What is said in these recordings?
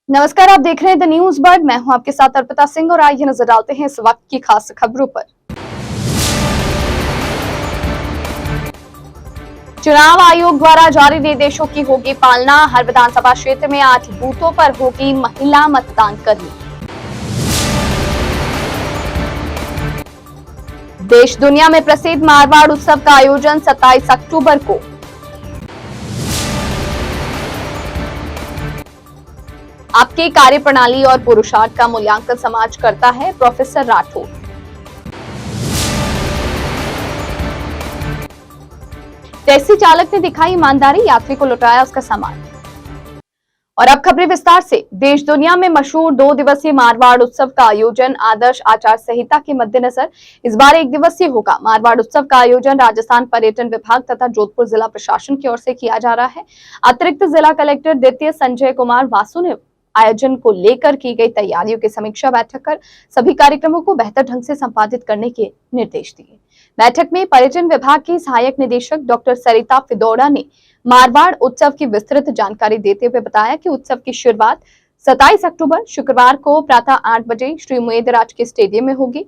नमस्कार, आप देख रहे हैं द न्यूज बर्ड। मैं हूं आपके साथ अर्पिता सिंह और आइए नजर डालते हैं इस वक्त की खास खबरों पर। चुनाव आयोग द्वारा जारी निर्देशों की होगी पालना। हर विधानसभा क्षेत्र में 8 बूथों पर होगी महिला मतदान कर्मी। देश दुनिया में प्रसिद्ध मारवाड़ उत्सव का आयोजन 27 अक्टूबर को। आपके कार्यप्रणाली और पुरुषार्थ का मूल्यांकन समाज करता है, प्रोफेसर राठौर। टैक्सी चालक ने दिखाई ईमानदारी, यात्री को लौटाया उसका सामान। और अब खबरें विस्तार से। देश दुनिया में मशहूर 2 दिवसीय मारवाड़ उत्सव का आयोजन आदर्श आचार संहिता के मद्देनजर इस बार 1 दिवसीय होगा। मारवाड़ उत्सव का आयोजन राजस्थान पर्यटन विभाग तथा जोधपुर जिला प्रशासन की ओर से किया जा रहा है। अतिरिक्त जिला कलेक्टर द्वितीय संजय कुमार वासु ने आयोजन को लेकर की गई तैयारियों की समीक्षा बैठक कर सभी कार्यक्रमों को बेहतर ढंग से संपादित करने के निर्देश दिए। बैठक में पर्यटन विभाग की सहायक निदेशक डॉक्टर सरिता फिदौड़ा ने मारवाड़ उत्सव की विस्तृत जानकारी देते हुए बताया कि उत्सव की शुरुआत 27 अक्टूबर शुक्रवार को प्रातः 8 बजे श्री उमेद राजकीय स्टेडियम में होगी।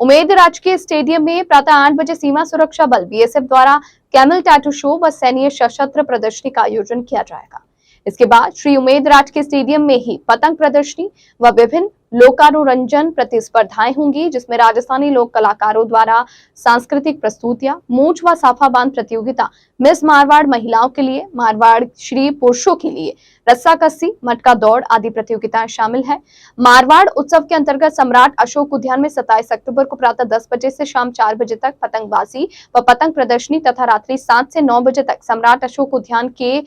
उमेद राजकीय स्टेडियम में प्रातः 8 बजे सीमा सुरक्षा बल बीएसएफ द्वारा कैमल टैटू शो व सैन्य सशस्त्र प्रदर्शनी का आयोजन किया जाएगा। इसके बाद श्री उमेद राजकीय स्टेडियम में ही पतंग प्रदर्शनी व विभिन्न लोकानुरंजन प्रतिस्पर्धाएं होंगी, जिसमें राजस्थानी लोक कलाकारों द्वारा सांस्कृतिक प्रस्तुतियां, मूंछ व साफा बांध प्रतियोगिता, मिस मारवाड़ महिलाओं के लिए, मारवाड़ श्री पुरुषों के लिए रस्सा कस्सी, मटका दौड़ आदि प्रतियोगिताएं शामिल है। मारवाड़ उत्सव के अंतर्गत सम्राट अशोक उद्यान में 27 अक्टूबर को प्रातः 10 बजे से शाम 4 बजे तक पतंगबाजी व पतंग प्रदर्शनी तथा रात्रि 7 से 9 बजे तक सम्राट अशोक उद्यान के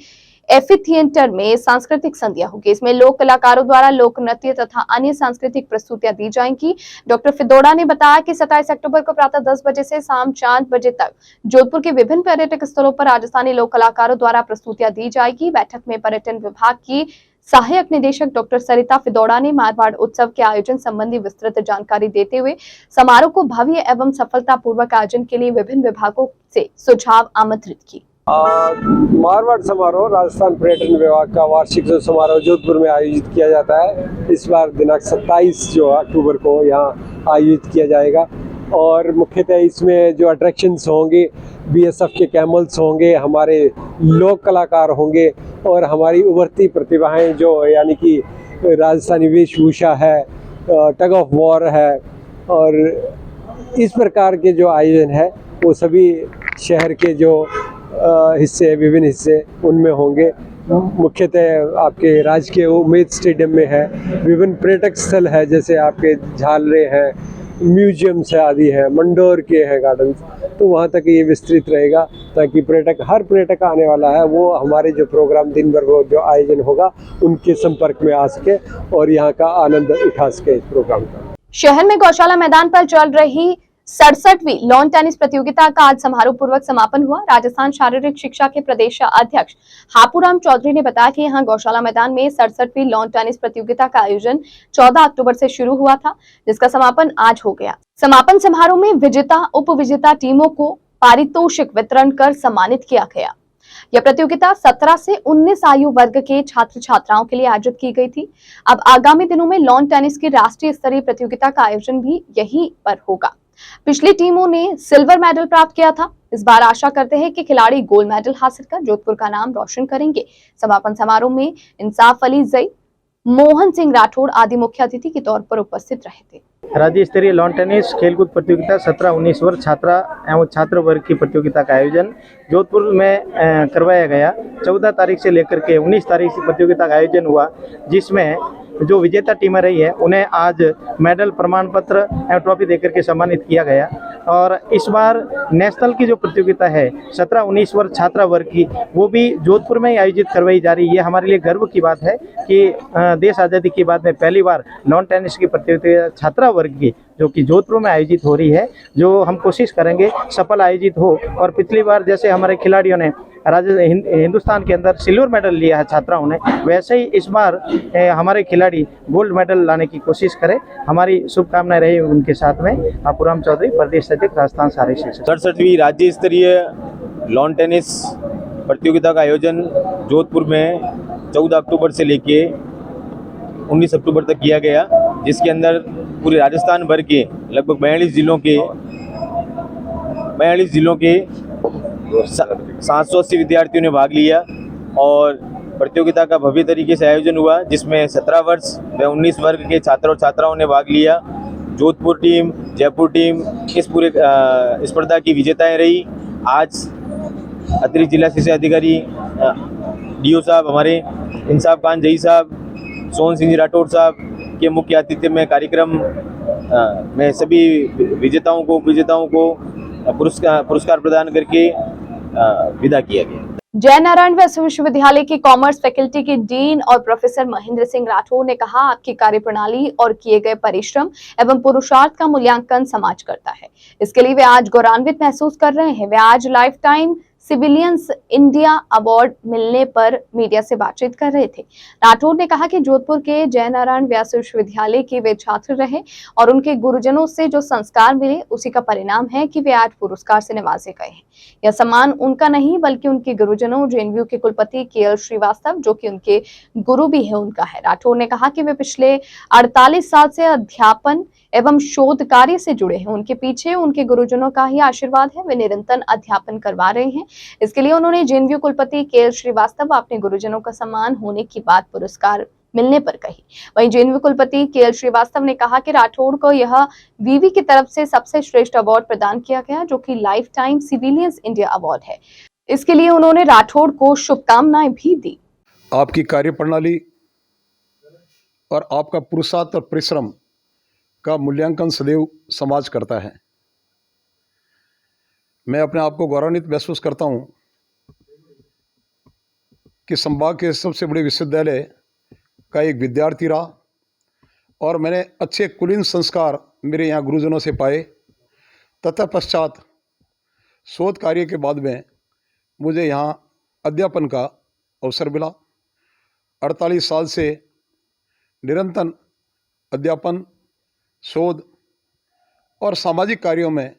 एफी थिएटर में सांस्कृतिक संध्या होगी। इसमें लोक कलाकारों द्वारा लोक नृत्य तथा अन्य सांस्कृतिक प्रस्तुतियां दी जाएंगी। डॉक्टर फिदौड़ा ने बताया कि 27 अक्टूबर को प्रातः 10 बजे से शाम 4 बजे तक जोधपुर के विभिन्न पर्यटक स्थलों पर राजस्थानी लोक कलाकारों द्वारा प्रस्तुतियां दी जाएगी। बैठक में पर्यटन विभाग की सहायक निदेशक डॉक्टर सरिता फिदौड़ा ने मारवाड़ उत्सव के आयोजन संबंधी विस्तृत जानकारी देते हुए समारोह को भव्य एवं सफलतापूर्वक आयोजन के लिए विभिन्न विभागों से सुझाव आमंत्रित किए। मारवाड़ समारोह राजस्थान पर्यटन विभाग का वार्षिक जो समारोह जोधपुर में आयोजित किया जाता है, इस बार दिनांक 27 जो अक्टूबर को यहाँ आयोजित किया जाएगा। और मुख्यतः इसमें जो अट्रैक्शंस होंगे, बीएसएफ के कैमल्स होंगे, हमारे लोक कलाकार होंगे और हमारी उभरती प्रतिभाएं जो यानी कि राजस्थानी वेशभूषा है, टग ऑफ वॉर है और इस प्रकार के जो आयोजन है वो सभी शहर के जो हिस्से, विभिन्न हिस्से उनमें होंगे। मुख्यतः आपके राजकीय उमेद स्टेडियम में है, विभिन्न पर्यटक स्थल है जैसे आपके झालरे हैं, म्यूजियम्स है आदि है, मंडोर के हैं गार्डन्स, तो वहाँ तक ये विस्तृत रहेगा ताकि हर पर्यटक आने वाला है वो हमारे जो प्रोग्राम दिन भर वो जो आयोजन होगा उनके संपर्क में आ सके और यहाँ का आनंद उठा सके इस प्रोग्राम का। शहर में गौशाला मैदान पर चल रही 67वीं लॉन टेनिस प्रतियोगिता का आज समारोह पूर्वक समापन हुआ। राजस्थान शारीरिक शिक्षा के प्रदेश अध्यक्ष हापूराम चौधरी ने बताया कि यहां गौशाला मैदान में 67वीं लॉन टेनिस प्रतियोगिता का आयोजन 14 अक्टूबर से शुरू हुआ था, जिसका समापन आज हो गया। समापन समारोह में विजेता उप विजेता टीमों को पारितोषिक वितरण कर सम्मानित किया गया। यह प्रतियोगिता 17 से 19 आयु वर्ग के छात्र छात्राओं के लिए आयोजित की गई थी। अब आगामी दिनों में लॉन टेनिस की राष्ट्रीय स्तरीय प्रतियोगिता का आयोजन भी यहीं पर होगा। पिछली टीमों ने सिल्वर मेडल प्राप्त किया था। इस बार आशा करते हैं कि खिलाड़ी गोल्ड मेडल हासिल कर जोधपुर का नाम रोशन करेंगे। समापन समारोह में इंसाफ अली जई, मोहन सिंह राठौड़ आदि मुख्य अतिथि के तौर पर उपस्थित रहे थे। राज्य स्तरीय लॉन टेनिस खेलकूद प्रतियोगिता 17-19 वर्ष छात्रा एवं छात्र वर्ग की प्रतियोगिता का आयोजन जोधपुर में करवाया गया। 14 तारीख से लेकर के 19 तारीख से प्रतियोगिता का आयोजन हुआ, जिसमें जो विजेता टीमें रही है उन्हें आज मेडल, प्रमाण पत्र एवं ट्रॉफी देकर के सम्मानित किया गया। और इस बार नेशनल की जो प्रतियोगिता है 17-19 वर्ष छात्रा वर्ग की, वो भी जोधपुर में ही आयोजित करवाई जा रही है। ये हमारे लिए गर्व की बात है कि देश आज़ादी के बाद में पहली बार लॉन टेनिस की प्रतियोगिता छात्रा वर्ग की जो कि जोधपुर में आयोजित हो रही है, जो हम कोशिश करेंगे सफल आयोजित हो। और पिछली बार जैसे हमारे खिलाड़ियों ने हिंदुस्तान के अंदर सिल्वर मेडल लिया है छात्राओं ने, वैसे ही इस बार हमारे खिलाड़ी गोल्ड मेडल लाने की कोशिश करें। हमारी शुभकामनाएं रही उनके साथ में। हापूराम चौधरी, प्रदेश अध्यक्ष, राजस्थान शारीरिक शिक्षा। 67वीं राज्य स्तरीय लॉन टेनिस प्रतियोगिता का आयोजन जोधपुर में 14 अक्टूबर से लेके 19 अक्टूबर तक किया गया, जिसके अंदर पूरे राजस्थान भर के लगभग 42 जिलों के 780 विद्यार्थियों ने भाग लिया और प्रतियोगिता का भव्य तरीके से आयोजन हुआ, जिसमें 17 वर्ष व 19 वर्ग के छात्र और छात्राओं ने भाग लिया। जोधपुर टीम, जयपुर टीम इस पूरे स्पर्धा की विजेताएं रही। आज अतिरिक्त जिला शिक्षा अधिकारी डीओ साहब, हमारे इंसाफ खान जई साहब, सोहन सिंह जी राठौड़ साहब के मुख्य आतिथ्य में कार्यक्रम में सभी विजेताओं को पुरस्कार प्रदान करके विदा किया गया। जयनारायण व्यास विश्वविद्यालय की कॉमर्स फैकल्टी के डीन और प्रोफेसर महेंद्र सिंह राठौर ने कहा, आपकी कार्यप्रणाली और किए गए परिश्रम एवं पुरुषार्थ का मूल्यांकन समाज करता है। इसके लिए वे आज गौरवान्वित महसूस कर रहे हैं। वे आज life time civilians India award मिलने पर मीडिया से बातचीत कर रहे थे। राठौर ने कहा कि जोधपुर के जयनारायण व्यास विश्वविद्यालय के वे छात्र रहे और उनके गुरुजनों से जो संस्कार मिले उसी का परिणाम है कि वे आज पुरस्कार से नवाजे गए हैं। यह सम्मान उनका नहीं बल्कि उनके गुरुजनों जेएनयू के कुलपति केएल श्रीवास्तव, जो कि उनके गुरु भी है, उनका है। राठौर ने कहा कि वे पिछले 48 साल से अध्यापन एवं शोध कार्य से जुड़े हैं। उनके पीछे उनके गुरुजनों का ही आशीर्वाद है। वे निरंतर अध्यापन करवा रहे हैं। इसके लिए उन्होंने जेएनयू कुलपति केएल श्रीवास्तव अपने गुरुजनों का सम्मान होने की बात पुरस्कार मिलने पर कही। वहीं जेएनयू कुलपति केएल श्रीवास्तव ने कहा कि राठौड़ को यह वीवी की तरफ से सबसे श्रेष्ठ अवार्ड प्रदान किया गया, जो कि life time civilians India award है। इसके लिए उन्होंने राठौड़ को शुभकामनाएं भी दी। आपकी कार्यप्रणाली और आपका पुरुषार्थ और परिश्रम का मूल्यांकन सदैव समाज करता है। मैं अपने आप को गौरवान्वित महसूस करता हूं कि संभाग के सबसे बड़े विश्वविद्यालय का एक विद्यार्थी रहा और मैंने अच्छे कुलीन संस्कार मेरे यहाँ गुरुजनों से पाए। तत्पश्चात शोध कार्य के बाद में मुझे यहाँ अध्यापन का अवसर मिला। 48 साल से निरंतर अध्यापन, शोध और सामाजिक कार्यों में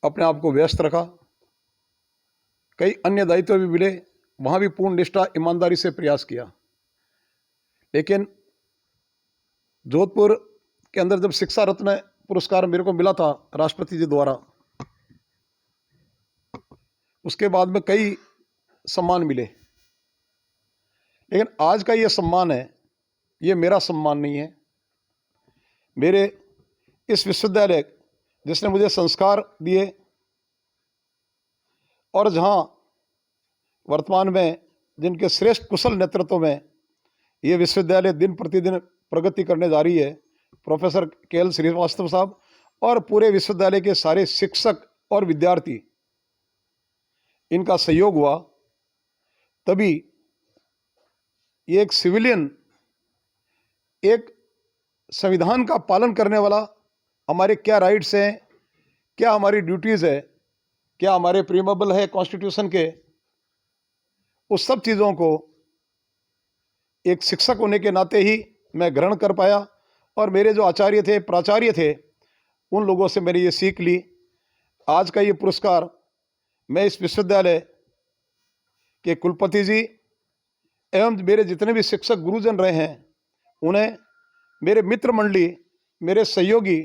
अपने आप को व्यस्त रखा। कई अन्य दायित्व भी मिले, वहाँ भी पूर्ण निष्ठा ईमानदारी से प्रयास किया। लेकिन जोधपुर के अंदर जब शिक्षा रत्न पुरस्कार मेरे को मिला था राष्ट्रपति जी द्वारा, उसके बाद में कई सम्मान मिले। लेकिन आज का ये सम्मान है, ये मेरा सम्मान नहीं है। मेरे इस विश्वविद्यालय जिसने मुझे संस्कार दिए और जहाँ वर्तमान में जिनके श्रेष्ठ कुशल नेतृत्व में ये विश्वविद्यालय दिन प्रतिदिन प्रगति करने जा रही है, प्रोफेसर केएल श्रीवास्तव साहब और पूरे विश्वविद्यालय के सारे शिक्षक और विद्यार्थी, इनका सहयोग हुआ, तभी ये एक सिविलियन, एक संविधान का पालन करने वाला, हमारे क्या राइट्स हैं, क्या हमारी ड्यूटीज़ है, क्या हमारे प्रीमेबल है कॉन्स्टिट्यूशन के, उस सब चीज़ों को एक शिक्षक होने के नाते ही मैं ग्रहण कर पाया। और मेरे जो आचार्य थे, प्राचार्य थे, उन लोगों से मैंने ये सीख ली। आज का ये पुरस्कार मैं इस विश्वविद्यालय के कुलपति जी एवं मेरे जितने भी शिक्षक गुरुजन रहे हैं, उन्हें, मेरे मित्र मंडली, मेरे सहयोगी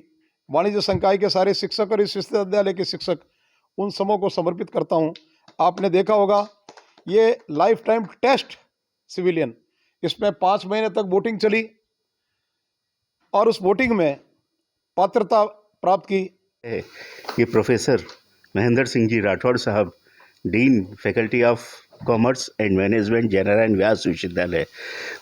वाणिज्य संकाय के सारे शिक्षक और इस विश्वविद्यालय के शिक्षक, उन सबों को समर्पित करता हूं। आपने देखा होगा ये लाइफ टाइम टेस्ट सिविलियन, इसमें 5 महीने तक वोटिंग चली और उस वोटिंग में पात्रता प्राप्त की। ये प्रोफेसर महेंद्र सिंह जी राठौड़ साहब, dean faculty of commerce and management Jainarayan Vyas विश्वविद्यालय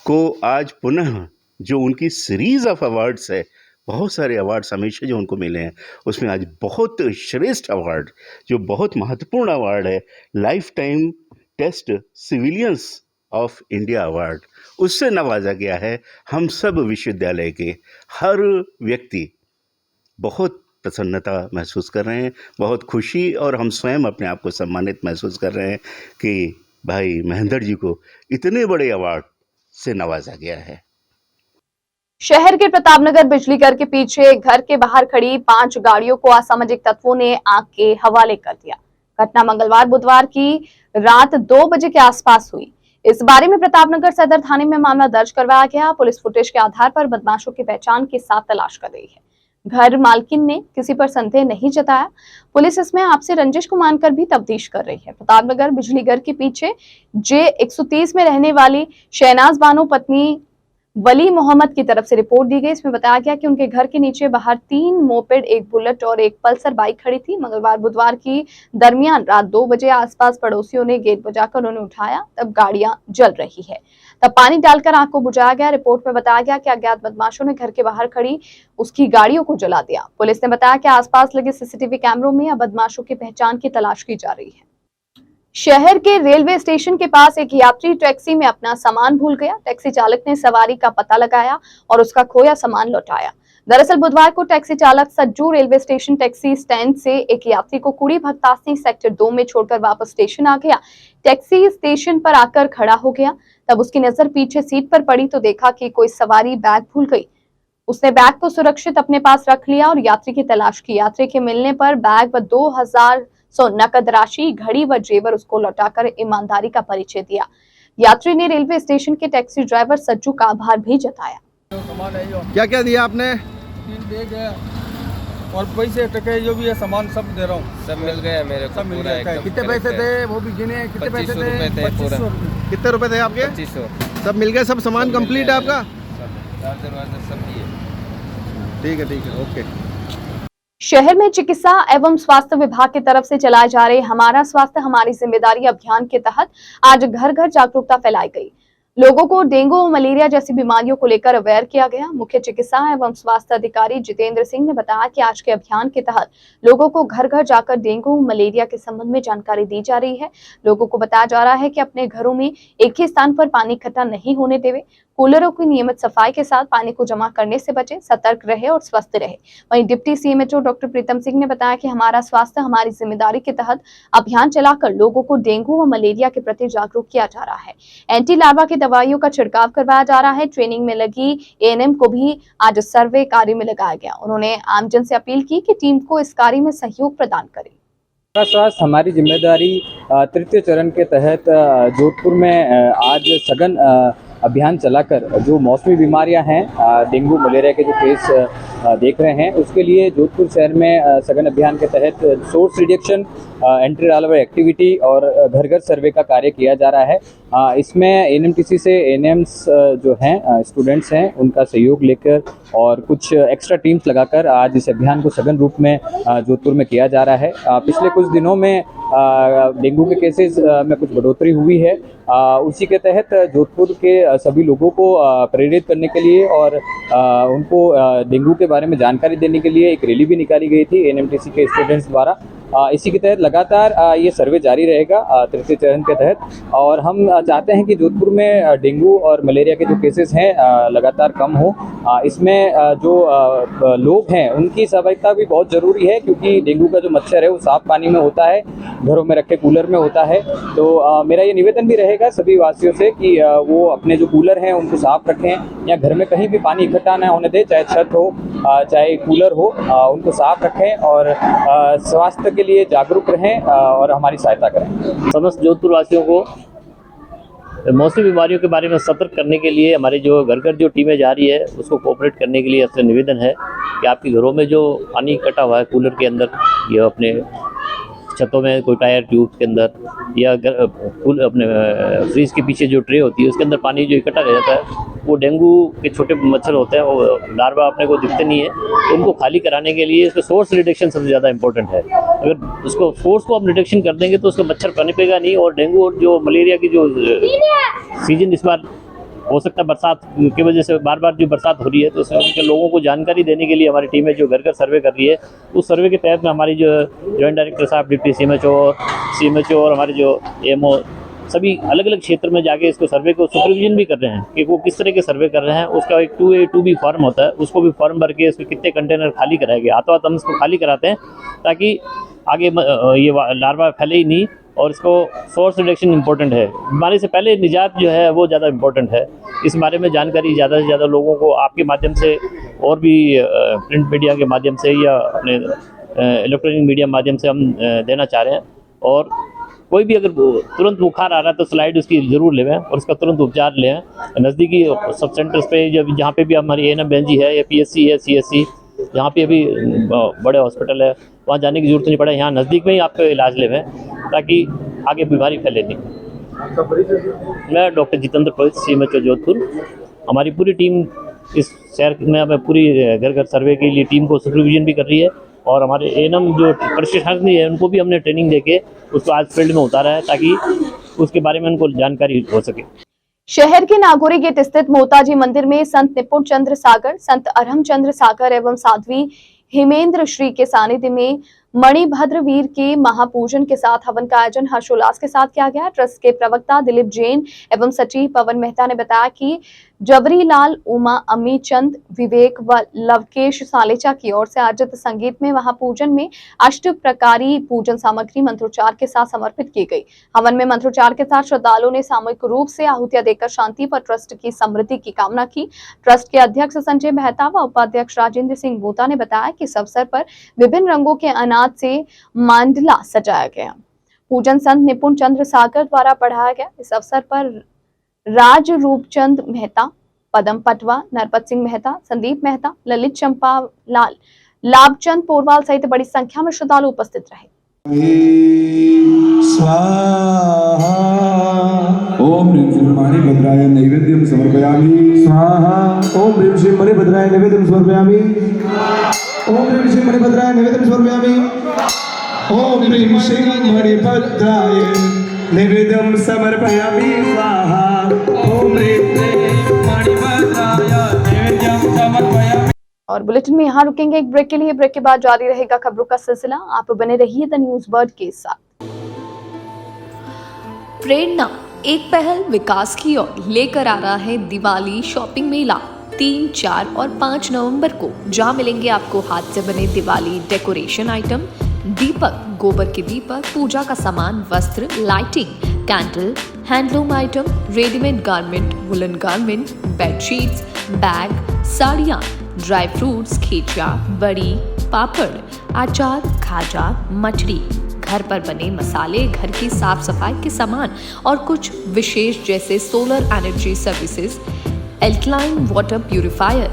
को आज पुनः जो उनकी सीरीज ऑफ अवार्ड्स है, बहुत सारे अवार्ड्स हमेशा जो उनको मिले हैं, उसमें आज बहुत श्रेष्ठ अवार्ड, जो बहुत महत्वपूर्ण अवार्ड है, lifetime test civilians of India award, उससे नवाजा गया है। हम सब विश्वविद्यालय के हर व्यक्ति बहुत प्रसन्नता महसूस कर रहे हैं, बहुत खुशी, और हम स्वयं अपने आप को सम्मानित महसूस कर रहे हैं कि भाई महेंद्र जी को इतने बड़े अवार्ड से नवाजा गया है। शहर के प्रतापनगर बिजली घर के पीछे घर के बाहर खड़ी 5 गाड़ियों को असामाजिक तत्वों ने आग के हवाले कर दिया। घटना मंगलवार बुधवार की रात 2 बजे के आसपास हुई। इस बारे में प्रतापनगर सदर थाने में मामला दर्ज करवाया गया। पुलिस फुटेज के आधार पर बदमाशों की पहचान के साथ तलाश कर रही है। घर मालकिन ने किसी पर संदेह नहीं जताया। पुलिस इसमें आपसे रंजिश को मानकर भी तफ्तीश कर रही है। प्रतापनगर बिजली घर के पीछे J130 में रहने वाली शहनाज बानो पत्नी वली मोहम्मद की तरफ से रिपोर्ट दी गई। इसमें बताया गया कि उनके घर के नीचे बाहर 3 मोपेड, एक बुलेट और एक पल्सर बाइक खड़ी थी। मंगलवार बुधवार की दरमियान रात 2 बजे आसपास पड़ोसियों ने गेट बजाकर उन्हें उठाया, तब गाड़ियां जल रही है, तब पानी डालकर आग को बुझाया गया। रिपोर्ट में बताया गया कि अज्ञात बदमाशों ने घर के बाहर खड़ी उसकी गाड़ियों को जला दिया। पुलिस ने बताया कि आसपास लगे सीसीटीवी कैमरों में अब बदमाशों की पहचान की तलाश की जा रही है। शहर के रेलवे स्टेशन के पास एक यात्री टैक्सी में अपना सामान भूल गया। टैक्सी चालक ने सवारी का पता लगाया और उसका खोया सामान लौटाया। दरअसल बुधवार को टैक्सी चालक Sajju railway station taxi stand से एक यात्री को कुड़ी भक्तासी सेक्टर 2 में छोड़कर वापस स्टेशन आ गया। टैक्सी स्टेशन पर आकर खड़ा हो गया, तब उसकी नजर पीछे सीट पर पड़ी तो देखा कि कोई सवारी बैग भूल गई। उसने बैग को सुरक्षित अपने पास रख लिया और यात्री की तलाश की। यात्री के मिलने पर बैग व 2100 नकद राशि, घड़ी व जेवर उसको लौटाकर ईमानदारी का परिचय दिया। यात्री ने रेलवे स्टेशन के टैक्सी ड्राइवर सज्जू का आभार भी जताया। क्या क्या दिया आपने? 3 बैग है और पैसे टके जो भी है सामान सब दे रहा हूँ। सब मिल गया मेरे को, सब मिल पूरा गया। एकदम कितने पैसे थे वो भी गिने? कितने पैसे थे? 2500 रुपये। कितने रुपए थे आपके? 2500। सब मिल गए, सब सामान कंप्लीट है आपका? चार्जर वार्जर सब दिए। ठीक है, ओके। शहर में चिकित्सा एवं स्वास्थ्य विभाग की तरफ से चलाए जा रहे हमारा स्वास्थ्य हमारी जिम्मेदारी अभियान के तहत आज घर घर जागरूकता फैलाई गई। लोगों को डेंगू और मलेरिया जैसी बीमारियों को लेकर अवेयर किया गया। मुख्य चिकित्सा एवं स्वास्थ्य अधिकारी जितेंद्र सिंह ने बताया कि आज के अभियान के तहत लोगों को घर घर जाकर डेंगू और मलेरिया के संबंध में जानकारी दी जा रही है। लोगों को बताया जा रहा है कि अपने घरों में एक ही स्थान पर पानी इकट्ठा नहीं होने देवे, कूलरों की नियमित सफाई के साथ पानी को जमा करने से बचे, सतर्क रहे और स्वस्थ रहे। वहीं deputy CMHO doctor Pritam Singh ने बताया कि हमारा स्वास्थ्य हमारी जिम्मेदारी के तहत अभियान चलाकर लोगों को डेंगू व मलेरिया के प्रति जागरूक किया जा रहा है। एंटी लार्वा की दवाइयों का छिड़काव करवाया जा रहा है। ट्रेनिंग में लगी एएनएम को भी आज सर्वे कार्य में लगाया गया। उन्होंने आमजन से अपील की कि टीम को इस कार्य में सहयोग प्रदान करे। हमारा स्वास्थ्य हमारी जिम्मेदारी तृतीय चरण के तहत जोधपुर में आज सघन अभियान चलाकर जो मौसमी बीमारियां हैं, डेंगू मलेरिया के जो केस देख रहे हैं, उसके लिए जोधपुर शहर में सघन अभियान के तहत source reduction, anti larva activity और घर घर सर्वे का कार्य किया जा रहा है। इसमें एनएमटीसी से एएनएम्स जो हैं स्टूडेंट्स हैं, उनका सहयोग लेकर और कुछ एक्स्ट्रा टीम्स लगाकर आज इस अभियान को सघन रूप में जोधपुर में किया जा रहा है। पिछले कुछ दिनों में डेंगू के केसेस में कुछ बढ़ोतरी हुई है। उसी के तहत जोधपुर के सभी लोगों को प्रेरित करने के लिए और उनको डेंगू के बारे में जानकारी देने के लिए एक रैली भी निकाली गई थी एनएमटीसी के स्टूडेंट्स द्वारा। इसी के तहत लगातार ये सर्वे जारी रहेगा तृतीय चरण के तहत, और हम चाहते हैं कि जोधपुर में डेंगू और मलेरिया के जो केसेस हैं लगातार कम हो। इसमें जो लोग हैं उनकी सहभागिता भी बहुत ज़रूरी है, क्योंकि डेंगू का जो मच्छर है वो साफ पानी में होता है, घरों में रखे कूलर में होता है। तो मेरा ये निवेदन भी रहेगा सभी वासियों से कि वो अपने जो कूलर हैं उनको साफ रखें, या घर में कहीं भी पानी इकट्ठा ना होने दें, चाहे छत हो चाहे कूलर हो, उनको साफ रखें और स्वास्थ्य के लिए जागरूक रहें और हमारी सहायता करें। समस्त जोधपुर वासियों को मौसमी बीमारियों के बारे में सतर्क करने के लिए हमारी जो घर घर जो टीमें जा रही है उसको कोऑपरेट करने के लिए आपसे निवेदन है कि आपके घरों में जो पानी इकट्ठा हुआ है कूलर के अंदर या अपने छतों में कोई टायर ट्यूब के अंदर या अपने फ्रीज के पीछे जो ट्रे होती है उसके अंदर पानी जो इकट्ठा रह जाता है, वो डेंगू के छोटे मच्छर होते हैं, वो लार्वा अपने को दिखते नहीं है, तो उनको खाली कराने के लिए इसका सोर्स रिडक्शन सबसे ज़्यादा इंपॉर्टेंट है। अगर उसको सोर्स को आप रिडक्शन कर देंगे तो उसका मच्छर पनपेगा नहीं, और डेंगू और जो मलेरिया की जो सीजन इस बार हो सकता है बरसात की वजह से बार बार जो बरसात हो रही है, तो उसके लोगों को जानकारी देने के लिए हमारी टीमें जो घर घर सर्वे कर रही है, उस सर्वे के तहत में हमारी जो जॉइंट डायरेक्टर साहब, डिप्टी सीएमएचओ और हमारे जो एएमओ सभी अलग अलग क्षेत्र में जाके इसको सर्वे को सुपरविजन भी कर रहे हैं कि वो किस तरह के सर्वे कर रहे हैं। उसका एक 2A 2B फॉर्म होता है, उसको भी फॉर्म भर के इसके कितने कंटेनर खाली कराएंगे, हाथों हाथ हम इसको खाली कराते हैं ताकि आगे ये लार्वा फैले ही नहीं, और इसको सोर्स रिडक्शन इंपॉर्टेंट है। बीमारी से पहले निजात जो है वो ज़्यादा इंपॉर्टेंट है। इस बारे में जानकारी ज़्यादा से ज़्यादा लोगों को आपके माध्यम से और भी प्रिंट मीडिया के माध्यम से या अपने इलेक्ट्रॉनिक मीडिया माध्यम से हम देना चाह रहे हैं। और कोई भी अगर तुरंत बुखार आ रहा है तो स्लाइड उसकी ज़रूर लें और उसका तुरंत उपचार लें। नज़दीकी सब सेंटर्स पे जब जहाँ पे भी हमारी एएनएम बेंजी है या पीएससी है, सीएससी, जहाँ पे अभी बड़े हॉस्पिटल है, वहाँ जाने की ज़रूरत नहीं पड़े। यहाँ नज़दीक में ही आपको इलाज लें ताकि आगे बीमारी फैले नहीं। मैं डॉक्टर जितेंद्र पवित्र, CMHO जोधपुर। हमारी पूरी टीम इस शहर में हमें पूरी घर घर सर्वे के लिए टीम को सुपरविजन भी कर रही है और हमारे एएनएम जो प्रशिक्षणार्थी है उनको भी हमने ट्रेनिंग देके उसको आज फील्ड में उतारा है ताकि उसके बारे में उनको जानकारी हो सके। शहर के नागौरी गेट स्थित मोताजी मंदिर में संत निपुण चंद्र सागर, संत अरहम चंद्र सागर एवं साध्वी हेमेंद्र श्री के सानिध्य में मणिभद्र वीर के महापूजन के साथ हवन का आयोजन हर्षोल्लास के साथ किया गया। ट्रस्ट के प्रवक्ता दिलीप जैन एवं सचिव पवन मेहता ने बताया कि जबरीलाल, उमा, अम्मी चंद, विवेक व लवकेश सालेचा की ओर से आयोजित संगीत में महापूजन में अष्ट प्रकारी पूजन सामग्री मंत्रोच्चार के साथ समर्पित की गई। हवन में मंत्रोच्चार के साथ श्रद्धालुओं ने सामूहिक रूप से आहुतियां देकर शांति व ट्रस्ट की समृद्धि की कामना की। ट्रस्ट के अध्यक्ष संजय मेहता व उपाध्यक्ष राजेंद्र सिंह बूता ने बताया कि इस अवसर पर विभिन्न रंगों के अनाज से मांडला सजाया गया। पूजन संत निपुण चंद्र सागर द्वारा पढ़ाया गया। इस अवसर पर राज रूपचंद मेहता, पदम पटवा, नरपत सिंह मेहता, संदीप मेहता, ललित चंपा लाल, लाभचंद पोरवाल सहित बड़ी संख्या में श्रद्धालु उपस्थित रहे। स्वाहा ओम ह्रीं श्रीं मणिभद्राय नैवेद्यं समर्पयामि। स्वाहा ओम ह्रीं श्रीं मणिभद्राय नैवेद्यं समर्पयामि। ओम ह्रीं श्रीं मणिभद्राय नैवेद्यं समर्पयामि। ओम ह्रीं श्रीं मणिभद्राय नैवेद्यं समर्पयामि। स्वाहा ओम ह्रीं श्रीं मणिभद्राय नैवेद्यं समर्पयामि। और बुलेटिन में यहाँ रुकेंगे एक ब्रेक के लिए। ब्रेक के बाद जारी रहेगा खबरों का सिलसिला। आप बने रहिए द न्यूज वर्ल्ड के साथ। प्रेरणा एक पहल विकास की ओर लेकर आ रहा है दिवाली शॉपिंग मेला 3, 4 और 5 नवंबर को, जहां मिलेंगे आपको हाथ से बने दिवाली डेकोरेशन आइटम, दीपक, गोबर के दीपक, पूजा का सामान, वस्त्र, lighting, candle, handloom item, readymade garment, woollen garment, bedsheets, bag, साड़ियाँ, ड्राई फ्रूट्स, खींचा, बड़ी, पापड़, अचार, खाजा, मठरी, घर पर बने मसाले, घर की साफ सफाई के सामान और कुछ विशेष जैसे solar energy services, alkaline water purifier,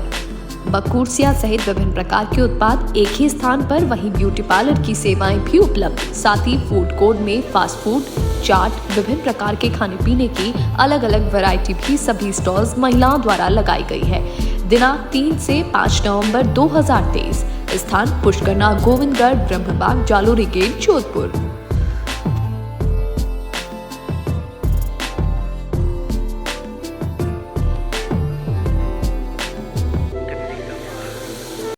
बकूरसिया सहित विभिन्न प्रकार के उत्पाद एक ही स्थान पर। वहीं ब्यूटी पार्लर की सेवाएं भी उपलब्ध। साथ ही फूड कोर्ट में फास्ट फूड, चाट, विभिन्न प्रकार के खाने पीने की अलग अलग वैरायटी भी सभी स्टॉल्स महिलाओं द्वारा लगाई गई है। दिनांक 3 से 5 नवंबर 2023। स्थान पुष्करना गोविंदगढ़ ब्रह्मबाग जालोरी गेट जोधपुर।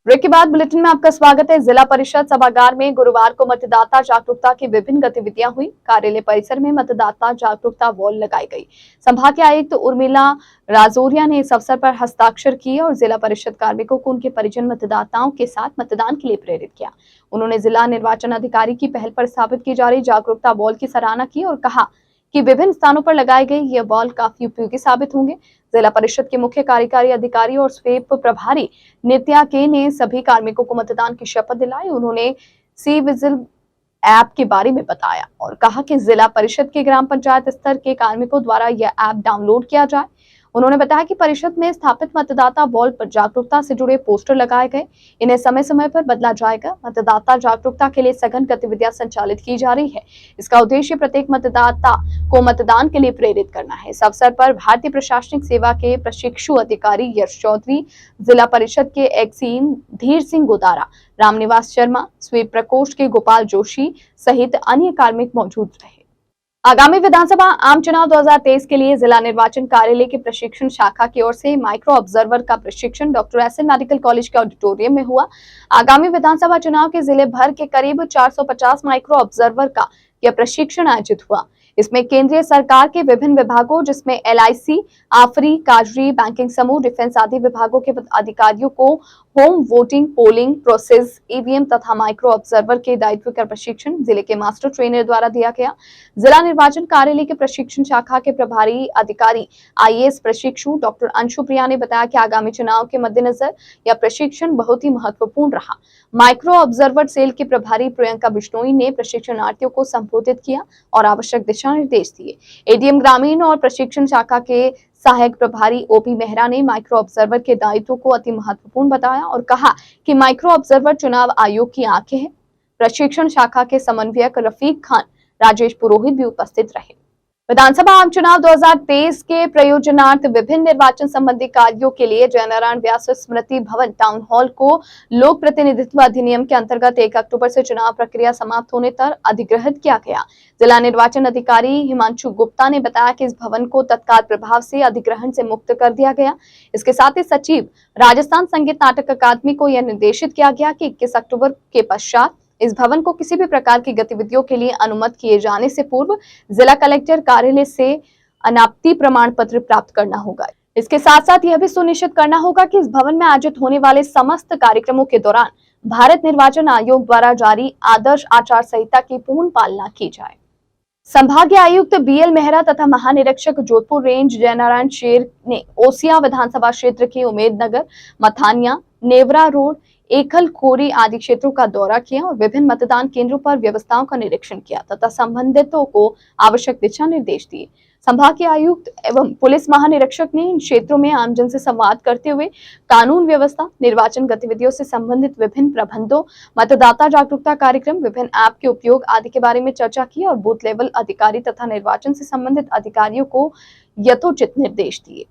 ब्रेक के बाद बुलेटिन में आपका स्वागत है। जिला परिषद सभागार में गुरुवार को मतदाता जागरूकता की विभिन्न गतिविधियां हुई। कार्यालय परिसर में मतदाता जागरूकता वॉल लगाई गई। संभाग के आयुक्त उर्मिला राजौरिया ने इस अवसर पर हस्ताक्षर किए और जिला परिषद कार्मिकों को उनके परिजन मतदाताओं के साथ मतदान के लिए प्रेरित किया। उन्होंने जिला निर्वाचन अधिकारी की पहल पर स्थापित की जा रही जागरूकता वॉल की सराहना की और कहा कि विभिन्न स्थानों पर लगाए गए ये वॉल काफी उपयोगी साबित होंगे। जिला परिषद के मुख्य कार्यकारी अधिकारी और स्वीप प्रभारी नित्या के ने सभी कार्मिकों को मतदान की शपथ दिलाई। उन्होंने सी विजिल ऐप के बारे में बताया और कहा कि जिला परिषद के ग्राम पंचायत स्तर के कार्मिकों द्वारा यह ऐप डाउनलोड किया जाए। उन्होंने बताया कि परिषद में स्थापित मतदाता वॉल पर जागरूकता से जुड़े पोस्टर लगाए गए। इन्हें समय समय पर बदला जाएगा। मतदाता जागरूकता के लिए सघन गतिविधियां संचालित की जा रही है। इसका उद्देश्य प्रत्येक मतदाता को मतदान के लिए प्रेरित करना है। इस अवसर पर भारतीय प्रशासनिक सेवा के प्रशिक्षु अधिकारी यश चौधरी, जिला परिषद के एक्सीन धीर सिंह गोदारा, रामनिवास शर्मा, स्वीप प्रकोष्ठ के गोपाल जोशी सहित अन्य कार्मिक मौजूद रहे। आगामी विधानसभा आम चुनाव 2023 के लिए जिला निर्वाचन कार्यालय की प्रशिक्षण शाखा की ओर से माइक्रो ऑब्जर्वर का प्रशिक्षण डॉक्टर एसएन मेडिकल कॉलेज के ऑडिटोरियम में हुआ। आगामी विधानसभा चुनाव के जिले भर के करीब 450 माइक्रो ऑब्जर्वर का यह प्रशिक्षण आयोजित हुआ। इसमें केंद्रीय सरकार के विभिन्न विभागों जिसमें LIC, आफरी, काजरी, बैंकिंग समूह, डिफेंस आदि विभागों के अधिकारियों को home voting, polling process, EVM तथा माइक्रो ऑब्जर्वर के दायित्व का प्रशिक्षण जिले के मास्टर ट्रेनर द्वारा दिया गया। जिला निर्वाचन कार्यालय के प्रशिक्षण शाखा के प्रभारी अधिकारी IAS प्रशिक्षु डॉक्टर अंशु प्रिया ने बताया कि आगामी चुनाव के मद्देनजर यह प्रशिक्षण बहुत ही महत्वपूर्ण रहा। माइक्रो ऑब्जर्वर सेल के प्रभारी प्रियंका बिश्नोई ने प्रशिक्षणार्थियों को संबोधित किया और आवश्यक दिशा निर्देश दिए। एडीएम ग्रामीण और प्रशिक्षण शाखा के सहायक प्रभारी ओपी मेहरा ने माइक्रो ऑब्जर्वर के दायित्व को अति महत्वपूर्ण बताया और कहा कि माइक्रो ऑब्जर्वर चुनाव आयोग की आंखें हैं। प्रशिक्षण शाखा के समन्वयक रफीक खान, राजेश पुरोहित भी उपस्थित रहे। विधानसभा आम चुनाव 2023 के प्रयोजनार्थ विभिन्न निर्वाचन संबंधी कार्यों के लिए जयनारायण व्यास स्मृति भवन टाउन हॉल को लोक प्रतिनिधित्व अधिनियम के अंतर्गत 1 अक्टूबर से चुनाव प्रक्रिया समाप्त होने तक अधिग्रहित किया गया। जिला निर्वाचन अधिकारी हिमांशु गुप्ता ने बताया कि इस भवन को तत्काल प्रभाव से अधिग्रहण से मुक्त कर दिया गया। इसके साथ ही सचिव राजस्थान संगीत नाटक अकादमी को यह निर्देशित किया गया कि 21 अक्टूबर के पश्चात इस भवन को किसी भी प्रकार की गतिविधियों के लिए अनुमति किए जाने से पूर्व जिला कलेक्टर कार्यालय से अनापत्ति प्रमाण पत्र प्राप्त करना होगा। इसके साथ साथ यह भी सुनिश्चित करना होगा कि इस भवन में आयोजित होने वाले समस्त कार्यक्रमों के दौरान भारत निर्वाचन आयोग द्वारा जारी आदर्श आचार संहिता की पूर्ण पालना की जाए। संभागीय आयुक्त बीएल मेहरा तथा महानिरीक्षक जोधपुर रेंज जयनारायण शेर ने ओसिया विधानसभा क्षेत्र के उमेदनगर, मथानिया, नेवरा रोड, एकल खोरी आदि क्षेत्रों का दौरा किया और विभिन्न मतदान केंद्रों पर व्यवस्थाओं का निरीक्षण किया तथा संबंधितों को आवश्यक दिशा निर्देश दिए। संभागीय आयुक्त एवं पुलिस महानिरीक्षक ने इन क्षेत्रों में आमजन से संवाद करते हुए कानून व्यवस्था, निर्वाचन गतिविधियों से संबंधित विभिन्न प्रबंधों, मतदाता जागरूकता कार्यक्रम, विभिन्न ऐप के उपयोग आदि के बारे में चर्चा की और बूथ लेवल अधिकारी तथा निर्वाचन से संबंधित अधिकारियों को यथोचित निर्देश दिए।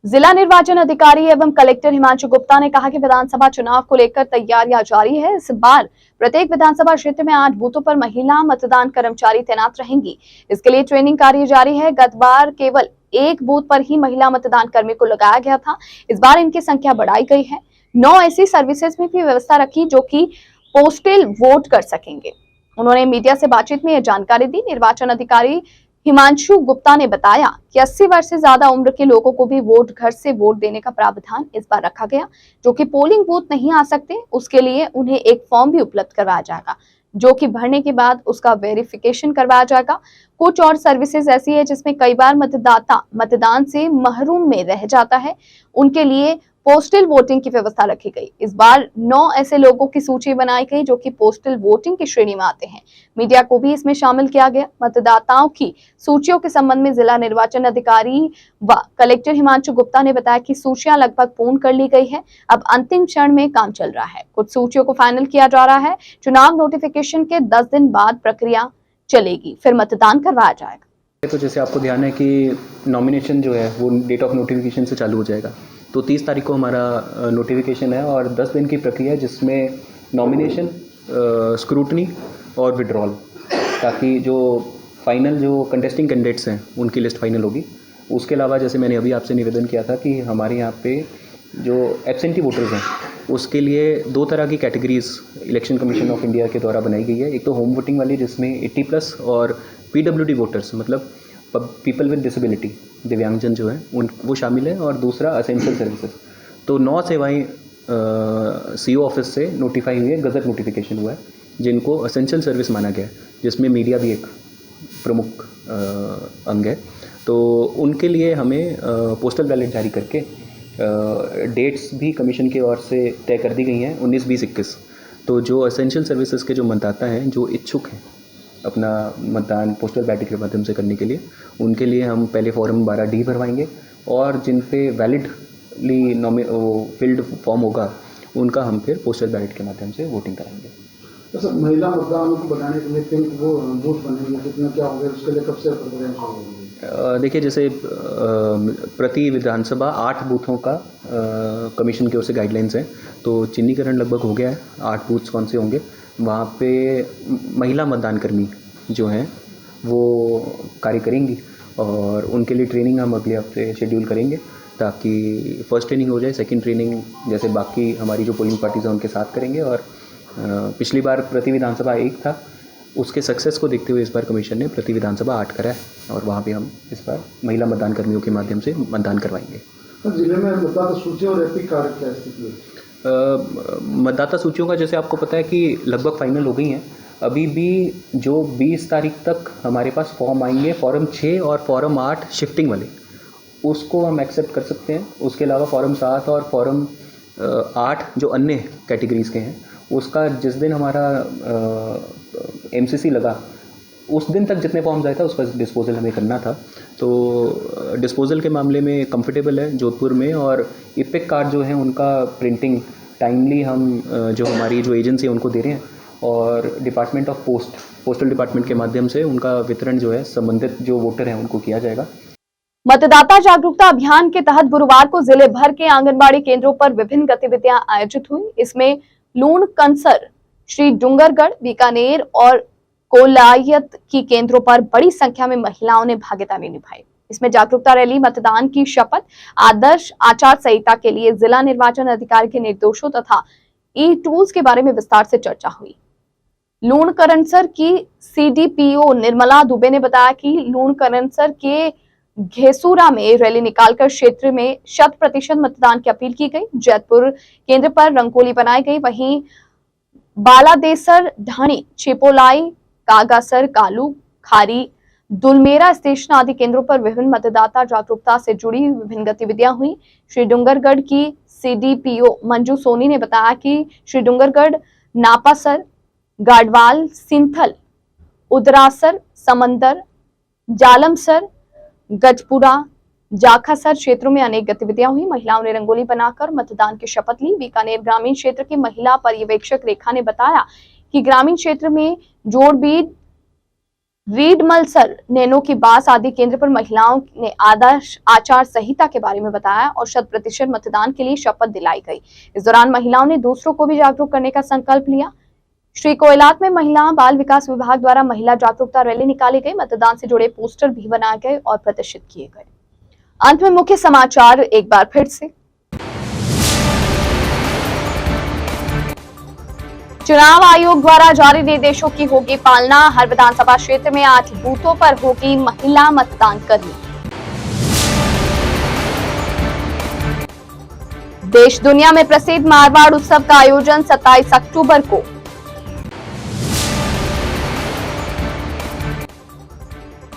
जिला निर्वाचन अधिकारी एवं कलेक्टर हिमांशु गुप्ता ने कहा कि विधानसभा चुनाव को लेकर तैयारियां जारी है। इस बार प्रत्येक विधानसभा क्षेत्र में 8 बूथों पर महिला मतदान कर्मचारी तैनात रहेंगी। इसके लिए ट्रेनिंग कार्य जारी है। गत बार केवल 1 बूथ पर ही महिला मतदान कर्मी को लगाया गया था। इस बार इनकी संख्या बढ़ाई गई है। 9 ऐसी सर्विसेज में भी व्यवस्था रखी जो कि पोस्टल वोट कर सकेंगे। उन्होंने मीडिया से बातचीत में यह जानकारी दी। निर्वाचन अधिकारी हिमांशु गुप्ता ने बताया कि 80 वर्ष से ज्यादा उम्र के लोगों को भी वोट घर से वोट देने का प्रावधान इस बार रखा गया। जो कि पोलिंग बूथ नहीं आ सकते, उसके लिए उन्हें एक फॉर्म भी उपलब्ध करवाया जाएगा, जो कि भरने के बाद उसका वेरिफिकेशन करवाया जाएगा। कुछ और सर्विसेज ऐसी है जिसमें कई बार मतदाता मतदान से महरूम में रह जाता है, उनके लिए पोस्टल वोटिंग की व्यवस्था रखी गई। इस बार 9 ऐसे लोगों की सूची बनाई गई जो कि पोस्टल वोटिंग की श्रेणी में आते हैं। मीडिया को भी इसमें शामिल किया गया। मतदाताओं की सूचियों के संबंध में जिला निर्वाचन अधिकारी व कलेक्टर हिमांशु गुप्ता ने बताया कि सूचियां लगभग पूर्ण कर ली गई है। अब अंतिम चरण में काम चल रहा है। कुछ सूचियों को फाइनल किया जा रहा है। चुनाव नोटिफिकेशन के 10 दिन बाद प्रक्रिया चलेगी, फिर मतदान करवाया जाएगा। तो जैसे आपको ध्यान है कि नॉमिनेशन जो है वो डेट ऑफ नोटिफिकेशन से चालू हो जाएगा। तो 30 तारीख को हमारा नोटिफिकेशन है और 10 दिन की प्रक्रिया है जिसमें नॉमिनेशन, स्क्रूटनी और विड्रॉल, ताकि जो फाइनल जो कंटेस्टिंग कैंडिडेट्स हैं उनकी लिस्ट फाइनल होगी। उसके अलावा जैसे मैंने अभी आपसे निवेदन किया था कि हमारे यहाँ पे जो एब्सेंटी वोटर्स हैं उसके लिए 2 तरह की categories election commission of India के द्वारा बनाई गई है। एक तो होम वोटिंग वाली जिसमें 80+ और PWD वोटर्स मतलब पीपल विद डिसेबिलिटी, दिव्यांगजन जो हैं उन वो शामिल है, और दूसरा असेंशियल सर्विसेज। तो 9 सेवाएं CO ऑफिस से नोटिफाई हुई है, गजट नोटिफिकेशन हुआ है, जिनको असेंशियल सर्विस माना गया है, जिसमें मीडिया भी एक प्रमुख अंग है। तो उनके लिए हमें पोस्टल बैलेट जारी करके डेट्स भी कमीशन की ओर से तय कर दी गई हैं 19, 20, 21। तो जो असेंशियल सर्विसेज के जो मतदाता हैं जो इच्छुक हैं अपना मतदान पोस्टल बैलेट के माध्यम से करने के लिए, उनके लिए हम पहले फॉर्म 12D भरवाएंगे और जिन पे वैलिडली फिल्ड फॉर्म होगा उनका हम फिर पोस्टल बैलेट के माध्यम से वोटिंग कराएंगे। तो सर महिला मतदान को बढ़ाने के लिए पिंक वो बूथ बनेंगे, कितना क्या होगा उसके लिए, कब से प्रिपरेशन होगी? देखिए जैसे प्रति विधानसभा 8 बूथों का कमीशन की ओर से गाइडलाइंस हैं। तो चिन्हीकरण लगभग हो गया है। 8 बूथ्स कौन से होंगे, वहाँ पे महिला मतदान कर्मी जो हैं वो कार्य करेंगी और उनके लिए ट्रेनिंग हम अगले हफ्ते शेड्यूल करेंगे, ताकि फर्स्ट ट्रेनिंग हो जाए, सेकंड ट्रेनिंग जैसे बाकी हमारी जो पोलिंग पार्टीज हैं उनके साथ करेंगे। और पिछली बार प्रति विधानसभा 1 था, उसके सक्सेस को देखते हुए इस बार कमीशन ने प्रति विधानसभा 8 करा है और वहाँ पे हम इस बार महिला मतदान कर्मियों के माध्यम से मतदान करवाएंगे। जिले में मतदाता सूची और रैपिड कार्ड क्या स्थिति है? मतदाता सूचियों का जैसे आपको पता है कि लगभग फाइनल हो गई हैं। अभी भी जो 20 तारीख तक हमारे पास फॉर्म आएंगे, फॉर्म 6 और फॉर्म 8 शिफ्टिंग वाले, उसको हम एक्सेप्ट कर सकते हैं। उसके अलावा फॉर्म 7 और फॉर्म 8 जो अन्य कैटेगरीज़ के हैं, उसका जिस दिन हमारा MCC लगा उस दिन तक जितने फॉर्म्स आए था उसका डिस्पोजल हमें करना था। तो डिस्पोजल के मामले में कंफर्टेबल है जोधपुर में, और इपिक कार्ड जो है उनका प्रिंटिंग टाइमली हम जो हमारी जो एजेंसी है उनको दे रहे हैं, और डिपार्टमेंट ऑफ पोस्टल डिपार्टमेंट के माध्यम से उनका वितरण जो है संबंधित जो वोटर हैं उनको किया जाएगा। मतदाता जागरूकता अभियान के तहत गुरुवार को जिले भर के आंगनबाड़ी केंद्रों पर विभिन्न गतिविधियां आयोजित हुई। इसमें लूण कंसर, श्री डूंगरगढ़, बीकानेर और कोलायत की केंद्रों पर बड़ी संख्या में महिलाओं ने भागीदारी निभाई। इसमें जागरूकता रैली, मतदान की शपथ, आदर्श आचार संहिता के लिए जिला निर्वाचन अधिकारी के निर्देशों तथा ई टूल्स के बारे में विस्तार से चर्चा हुई। लूणकरणसर की CDPO निर्मला दुबे ने बताया कि लूणकरणसर के घेसूरा में रैली निकालकर क्षेत्र में 100% मतदान की अपील की गई। जैतपुर केंद्र पर रंगोली बनाई गई। वहीं बालादेसर, ढाणी, छिपोलाई, कागासर, कालू, खारी, दुलमेरा स्टेशन आदि केंद्रों पर विभिन्न मतदाता जागरूकता से जुड़ी विभिन्न गतिविधियां हुई। श्री डूंगरगढ़ की CDPO मंजू सोनी ने बताया कि श्री डूंगरगढ़, नापासर, गाडवाल, सिंथल, उदरासर, समंदर, जालमसर, गजपुरा, जाखासर क्षेत्रों में अनेक गतिविधियां हुई। महिलाओं ने रंगोली बनाकर मतदान की शपथ ली। बीकानेर ग्रामीण क्षेत्र की महिला पर्यवेक्षक रेखा ने बताया कि ग्रामीण क्षेत्र में जोड़बीड, रीडमलसर, नैनो की बास आदि केंद्र पर महिलाओं ने आदर्श आचार संहिता के बारे में बताया और 100% मतदान के लिए शपथ दिलाई गई। इस दौरान महिलाओं ने दूसरों को भी जागरूक करने का संकल्प लिया। श्री कोयलात में महिला बाल विकास विभाग द्वारा महिला जागरूकता रैली निकाली गई। मतदान से जुड़े पोस्टर भी बनाए गए और प्रदर्शित किए गए। अंत में मुख्य समाचार एक बार फिर से। चुनाव आयोग द्वारा जारी निर्देशों की होगी पालना। हर विधानसभा क्षेत्र में 8 बूथों पर होगी महिला मतदान कर्मी। देश दुनिया में प्रसिद्ध मारवाड़ उत्सव का आयोजन 27 अक्टूबर को।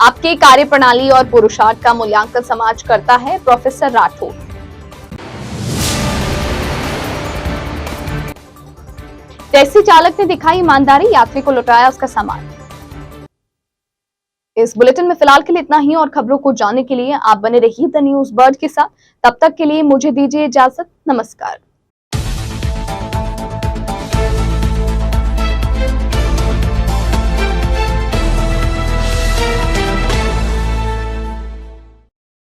आपकी कार्यप्रणाली और पुरुषार्थ का मूल्यांकन समाज करता है, प्रोफेसर राठौड़। टैक्सी चालक ने दिखाई ईमानदारी, यात्री को लौटाया उसका सामान। इस बुलेटिन में फिलहाल के लिए इतना ही, और खबरों को जानने के लिए आप बने रहिए द न्यूज बर्ड के साथ। तब तक के लिए मुझे दीजिए इजाजत। नमस्कार।